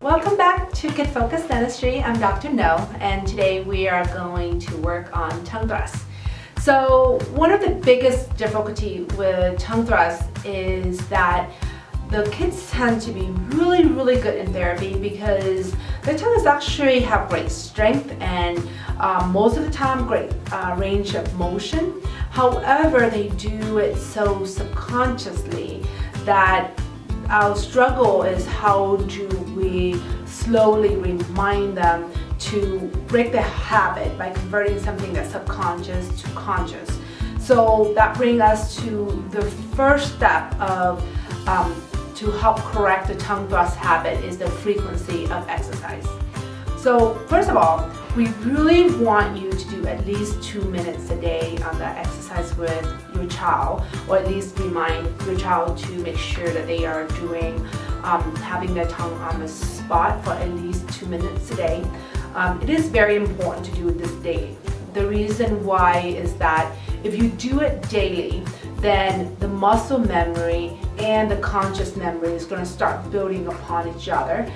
Welcome back to Kid Focused Dentistry. I'm Dr. No, and today we are going to work on tongue thrusts. So one of the biggest difficulty with tongue thrusts is that the kids tend to be really good in therapy because their tongues actually have great strength and most of the time great range of motion. However, they do it so subconsciously that our struggle is how do we slowly remind them to break the habit by converting something that's subconscious to conscious. So that brings us to the first step of to help correct the tongue thrust habit is the frequency of exercise. So first of all, we really want you to do at least 2 minutes a day on that exercise with your child, or at least remind your child to make sure that they are doing having their tongue on the spot for at least 2 minutes a day. It is very important to do this daily. The reason why is that if you do it daily, then the muscle memory and the conscious memory is going to start building upon each other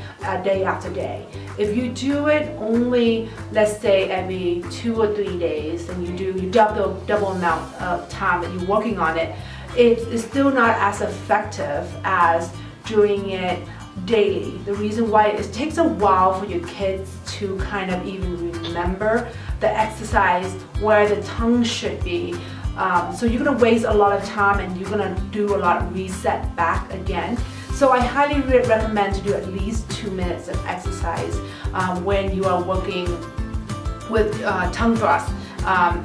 day after day. If you do it only, let's say every 2 or 3 days, and you double amount of time that you're working on it, it's still not as effective as doing it daily. The reason why is it takes a while for your kids to kind of even remember the exercise where the tongue should be. So you're going to waste a lot of time and you're going to do a lot of reset back again. So I highly recommend to do at least 2 minutes of exercise when you are working with tongue thrust,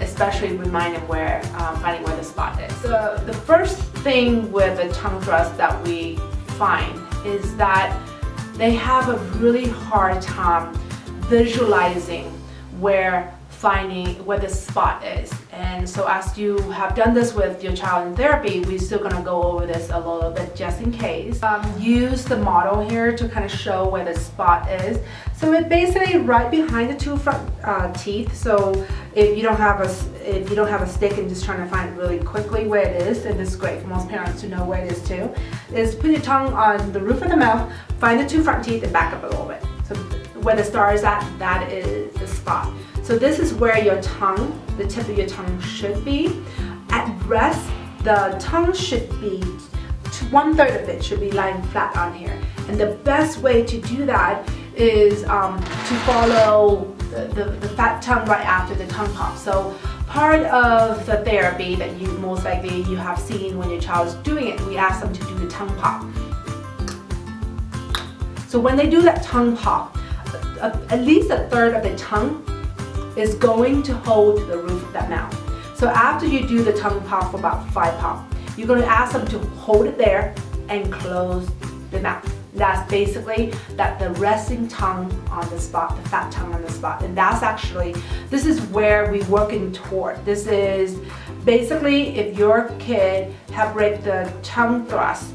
especially reminding finding where the spot is. So the first thing with the tongue thrust that we find is that they have a really hard time visualizing where the spot is. And so as you have done this with your child in therapy, we're still going to go over this a little bit just in case. Use the model here to kind of show where the spot is. So it's basically right behind the two front teeth. So if you don't have a stick and just trying to find it really quickly where it is, and this is great for most parents to know where it is too, is put your tongue on the roof of the mouth, find the two front teeth and back up a little bit. So where the star is at, that is the spot. So this is where your tongue, the tip of your tongue should be. At rest, the tongue should be, 1/3 of it should be lying flat on here. And the best way to do that is to follow the fat tongue right after the tongue pop. So part of the therapy that you most likely you have seen when your child is doing it, we ask them to do the tongue pop. So when they do that tongue pop, at least 1/3 of the tongue is going to hold the roof of that mouth. So after you do the tongue pop for about 5 pop, you're going to ask them to hold it there and close the mouth. That's basically the resting tongue on the spot, the fat tongue on the spot. And this is where we're working toward. This is basically if your kid have break the tongue thrust,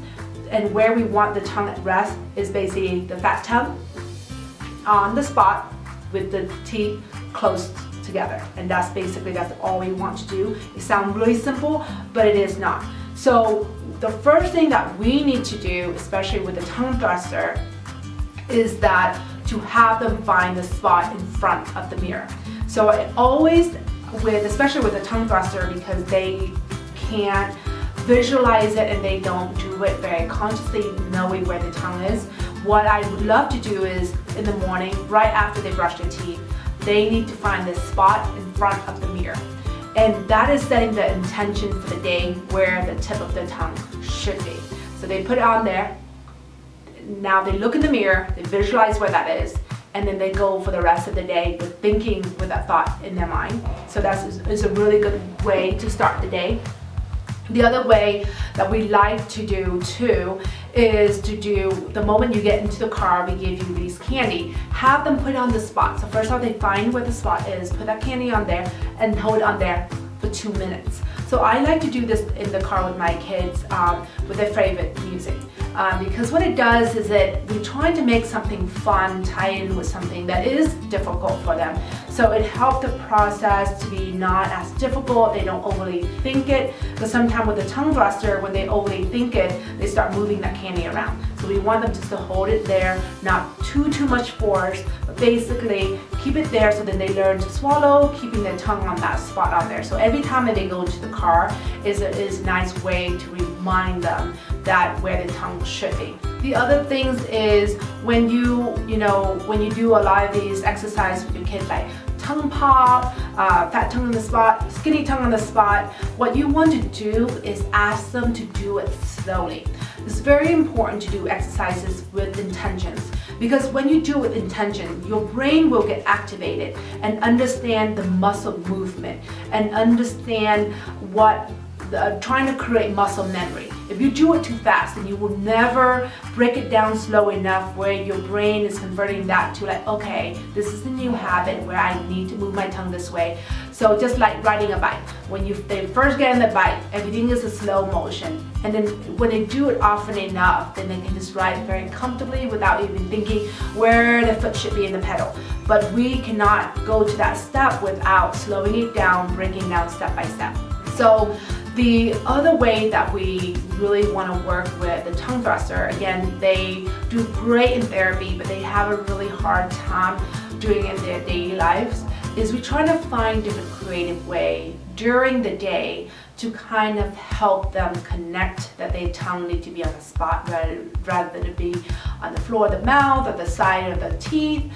and where we want the tongue at rest is basically the fat tongue on the spot with the teeth close together. And that's all we want to do. It sounds really simple, but it is not. So the first thing that we need to do, especially with the tongue thruster, is that to have them find the spot in front of the mirror. So I always, especially with the tongue thruster, because they can't visualize it and they don't do it very consciously knowing where the tongue is, what I would love to do is in the morning, right after they brush their teeth, they need to find the spot in front of the mirror. And that is setting the intention for the day where the tip of the tongue should be. So they put it on there. Now they look in the mirror, they visualize where that is, and then they go for the rest of the day with that thought in their mind. So that's a really good way to start the day. The other way that we like to do too is to do, the moment you get into the car, we give you these candy. Have them put it on the spot. So first off, they find where the spot is, put that candy on there, and hold it on there for 2 minutes. So I like to do this in the car with my kids with their favorite music. Because what it does is that we're trying to make something fun tie in with something that is difficult for them. So it helps the process to be not as difficult, they don't overly think it. Because sometimes with the tongue thruster, when they overly think it, they start moving that candy around. So So we want them just to hold it there, not too much force, but basically keep it there so then they learn to swallow, keeping their tongue on that spot on there. So every time that they go into the car is a nice way to remind them that where the tongue should be. The other things is when you do a lot of these exercises with your kids, like tongue pop, fat tongue on the spot, skinny tongue on the spot, what you want to do is ask them to do it slowly. It's very important to do exercises with intentions, because when you do it with intention, your brain will get activated and understand the muscle movement and understand what trying to create muscle memory. If you do it too fast, then you will never break it down slow enough where your brain is converting that to like, okay, this is a new habit where I need to move my tongue this way. So just like riding a bike, when they first get on the bike, everything is a slow motion. And then when they do it often enough, then they can just ride very comfortably without even thinking where the foot should be in the pedal. But we cannot go to that step without slowing it down, breaking down step by step. So the other way that we really want to work with the tongue thruster, again, they do great in therapy, but they have a really hard time doing it in their daily lives, is we try to find different creative way during the day to kind of help them connect that their tongue need to be on the spot rather than to be on the floor of the mouth or the side of the teeth.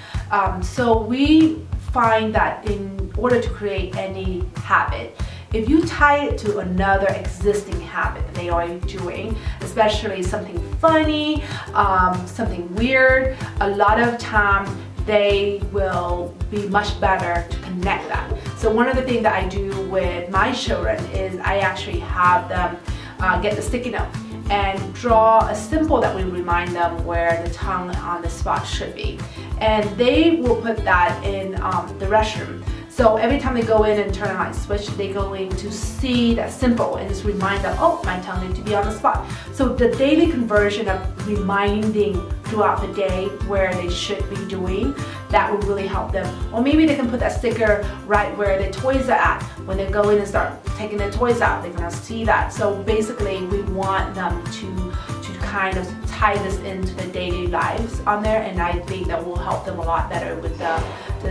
So we find that in order to create any habit, if you tie it to another existing habit that they are doing, especially something funny, something weird, a lot of time they will be much better to connect that. So one of the things that I do with my children is I actually have them get the sticky note and draw a symbol that will remind them where the tongue on the spot should be. And they will put that in the restroom. So every time they go in and turn on light switch, they go in to see that symbol and just remind them, oh, my tongue needs to be on the spot. So the daily conversion of reminding throughout the day where they should be doing, that will really help them. Or maybe they can put that sticker right where their toys are at. When they go in and start taking their toys out, they're gonna see that. So basically, we want them to kind of tie this into the daily lives on there, and I think that will help them a lot better with the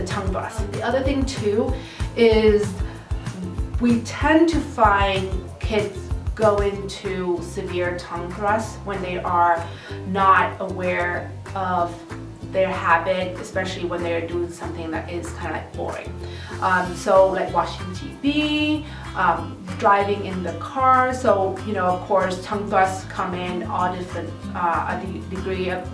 tongue thrust. The other thing too is we tend to find kids go into severe tongue thrust when they are not aware of their habit, especially when they're doing something that is kind of like boring. So like watching TV, driving in the car. So, of course, tongue thrusts come in all different degree of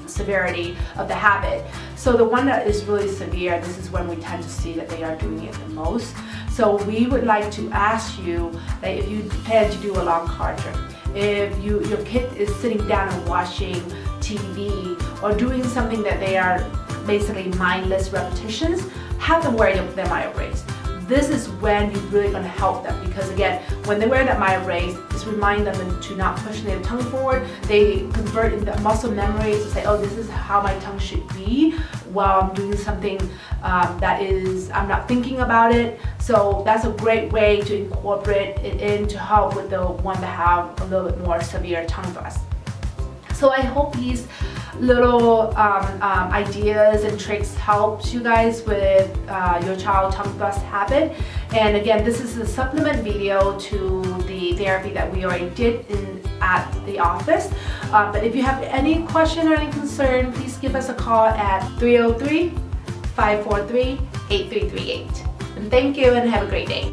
severity of the habit. So the one that is really severe, this is when we tend to see that they are doing it the most. So we would like to ask you that if you plan to do a long car trip, if your kid is sitting down and watching TV or doing something that they are basically mindless repetitions, have them wear their Maya brace. This is when you're really going to help them, because again, when they wear that Maya brace, just remind them to not push their tongue forward. They convert in the muscle memory to say, oh, this is how my tongue should be while I'm doing something that is, I'm not thinking about it. So that's a great way to incorporate it in to help with the one that have a little bit more severe tongue thrust. So I hope these little ideas and tricks helps you guys with your child tongue thrust habit. And again, this is a supplement video to the therapy that we already did at the office. But if you have any question or any concern, please give us a call at 303-543-8338. And thank you and have a great day.